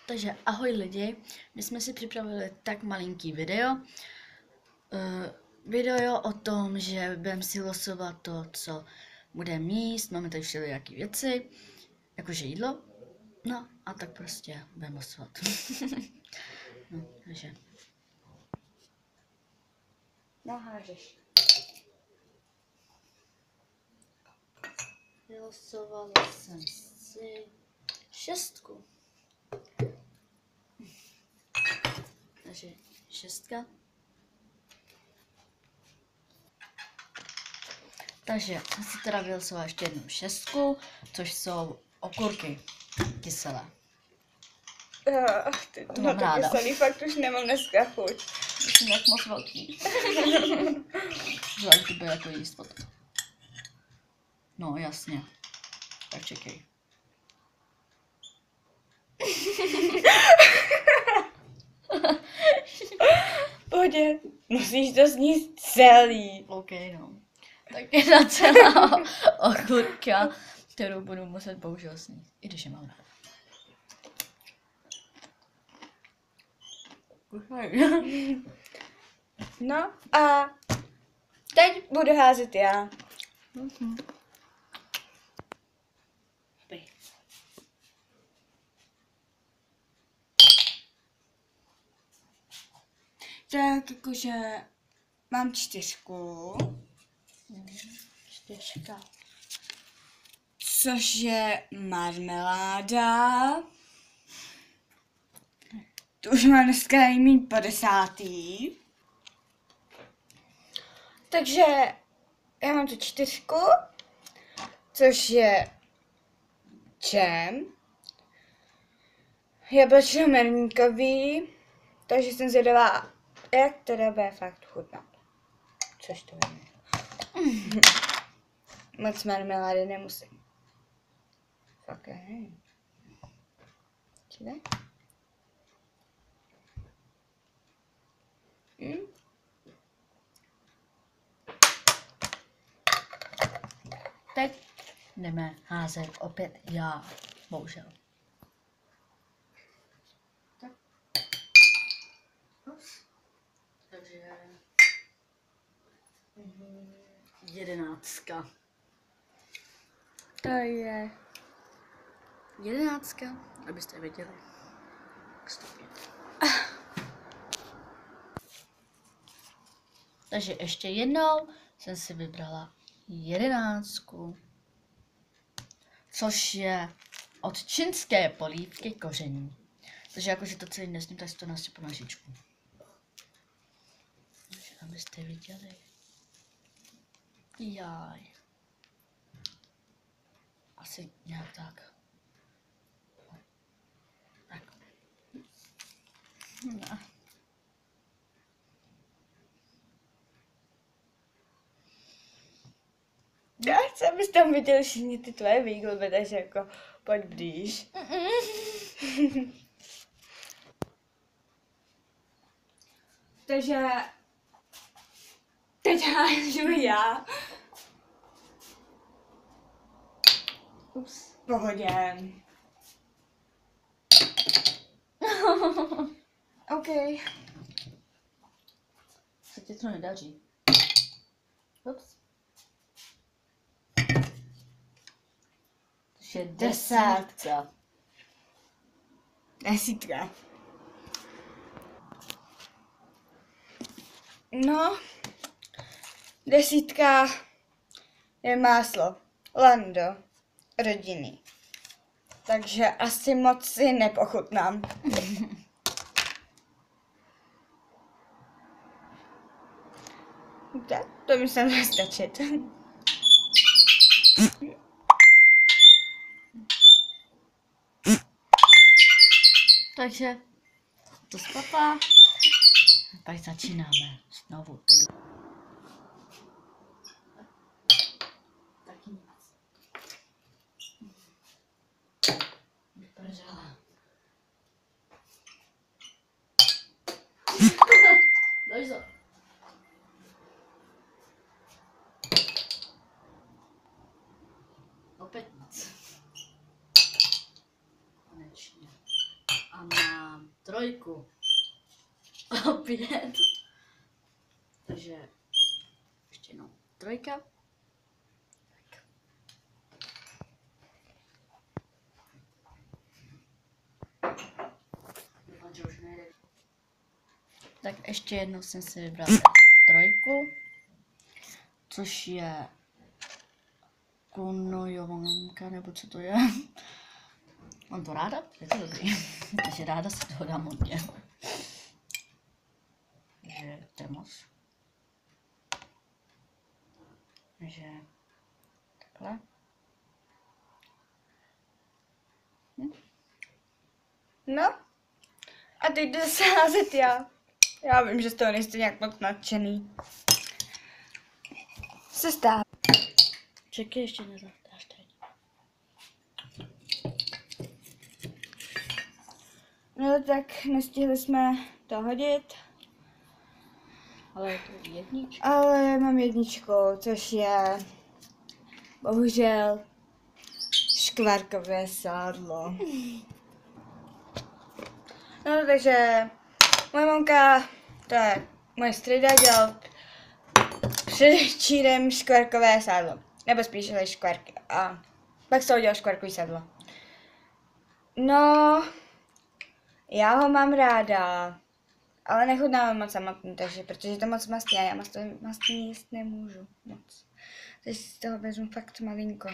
Takže ahoj lidi, my jsme si připravili tak malinký video. Video o tom, že budeme si losovat to, co budeme jíst. Máme tady všelijaké věci, jakože jídlo. No a tak prostě budeme losovat. No, takže. No hážeš. Vylosovala jsem si 6. Takže 6. Takže jsem si teda vylosovala ještě jednu 6, což jsou okurky kyselé. To mám ráda. Kyselý fakt už nemám dneska chuť. Myslím, jak moc velký. Zvlášť to bude jako jíst potom. No jasně. Tak čekej. Pohodě, musíš to sníst celý. OK, no. Tak jedna celá okurka, kterou budu muset bohužel sníst. I když je mám ráda. No a teď budu házet já. Tak jakože mám 4. 4. Což je marmeláda. To už mám dneska mít 50. Takže já mám tu 4, což je džem. Jablčno-merníkový. Takže jsem zvědavá, jak teda bude fakt chutnat. Což to je. Moc marmelády nemusím. Fakt nevím. Čili? Teď jdeme házet opět já, bohužel. Tak. Takže 11. To je 11, abyste věděli. 105. Takže ještě jednou jsem si vybrala 11, což je od čínské polívky koření. Takže jakože to celý nesním, tak si to nasypu na žičku. Takže abyste viděli. Jaj. Asi nějak tak. Tak. No. Já chci, abys tam viděl všichni ty tvoje výgluby, takže jako pojď blíž. Takže teď hážu já. Ups. Pohodě. OK. Se ti to nedaří. Ups. To je 10. 10. No, 10 je máslo. Lando. Rodinný. Takže asi moc si nepochutnám. Tak, to mi se bude stačit. Takže to spapá. Pak začínáme znovu. Taky nic. Vypržela. Doj to. Opět nic. Konečně. Ano. trojku. Opět. Takže ještě jednou trojka. Tak ještě jednou jsem si vybral trojku, což je Kunojovanka, nebo co to je. Mám to ráda? Je to dobrý. Takže ráda si toho dám hodně. Takže to je moc. Takže takhle. No. A teď jdu se házet já. Já vím, že z toho nejste nějak moc nadšený. Se stává. Čekaj, ještě nezahtáš teď. No tak nestihli jsme to hodit. Ale je to jednička. Ale mám jedničku, což je bohužel škvárkové sádlo. No takže moje mamka, to je moje strejda, dělal předevčírem škvárkové sádlo. Nebo spíš škvárky. A pak se udělal škvárkový sádlo. No, já ho mám ráda, ale nechutnávám moc samotný, takže protože to moc mastí a já mastný jíst nemůžu moc. Takže si z toho vezmu fakt malinko.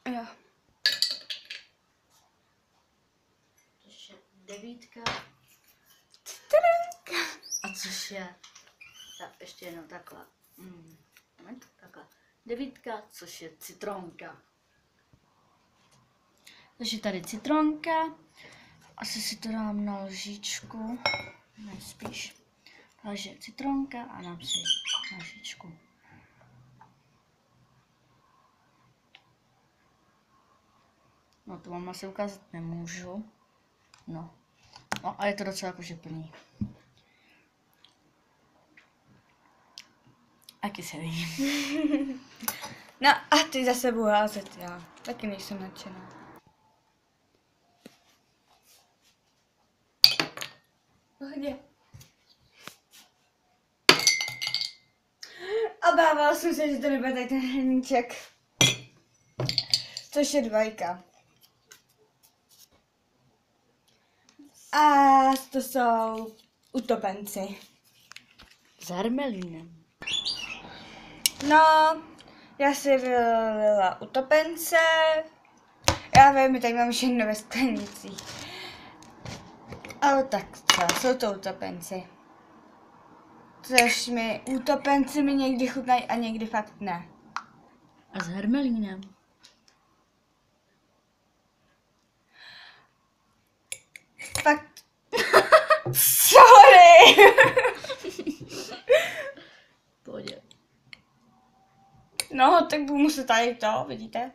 Jo. Což je devítka. A což je... Tak, ještě jednou takhle. Moment, takhle. Devítka, což je citronka. Takže tady citronka. Asi si to dám na lžičku. Ne, spíš. Takže citronka a dám si na lžičku. No to vám asi ukázat nemůžu. No. No a je to docela jakože plný. A kyselý. No a ty zase budu házet, já. Taky nejsem nadšená. Pohodě. Obával jsem se, že to nebude tady ten hrníček. Což je dvojka. A to jsou utopenci. S hermelínem. No, já si vylila utopence. Já vím, my tady mám všechno ve sklenicích. Ale tak co, jsou to utopenci. Což mi utopenci mi někdy chutnají a někdy fakt ne. A s hermelínem. Fakt. Sorry. Pohodě. No, tak budu muset tady to, vidíte?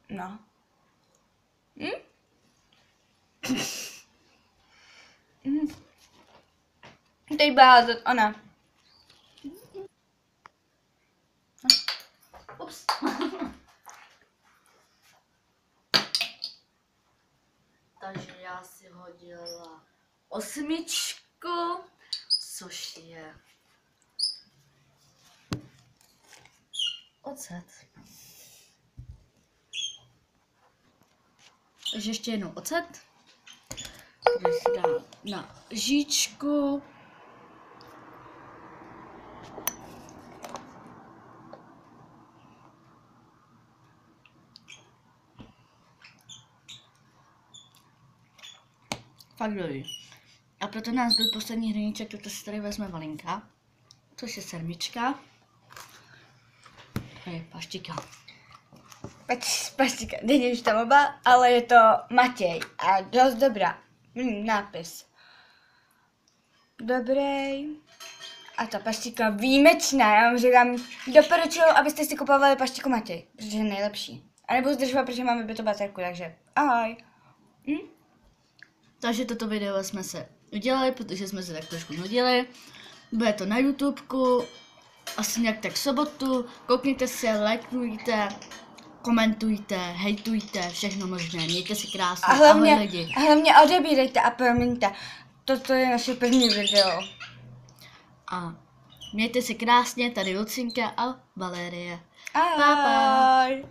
No. Teď byla házet ona. Ups. Takže já si hodila 8, což je ocet. Takže ještě jednou ocet. Tady si dám na lžičku. Fakt dobrý. A proto nás byl poslední hrníček, toto si tady vezme Valinka, což je sedmička. To je paštika. Paštika, není už tam oba, ale je to Matěj a dost dobrá. Nápis. Dobrý. A ta paštika výjimečná, já vám říkám, doporučuju, abyste si kupovali paštiku Matěj, protože je nejlepší. A nebudu zdržovat, protože máme bytu baterku, takže ahoj. Takže toto video jsme se udělali, protože jsme se tak trošku nudili. Bude to na YouTubeku, asi nějak tak v sobotu. Koukněte se, lajkujte, komentujte, hejtujte, všechno možné. Mějte si krásně, ahoj lidi. A hlavně odebírejte a promiňte. Toto je naše první video. A mějte si krásně, tady Lucinka a Valérie. Ahoj.